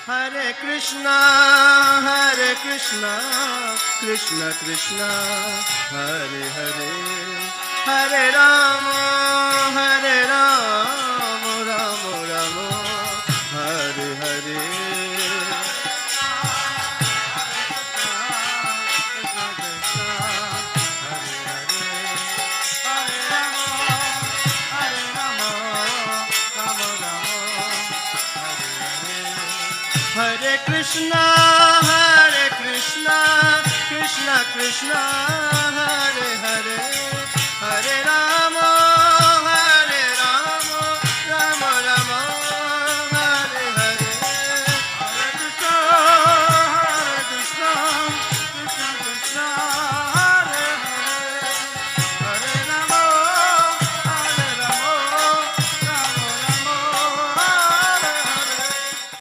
Hare Krishna, Krishna Krishna, Hare Hare, Hare Rama, Rama Rama, Hare Hare. Hare Krishna, Krishna Krishna, Hare Hare.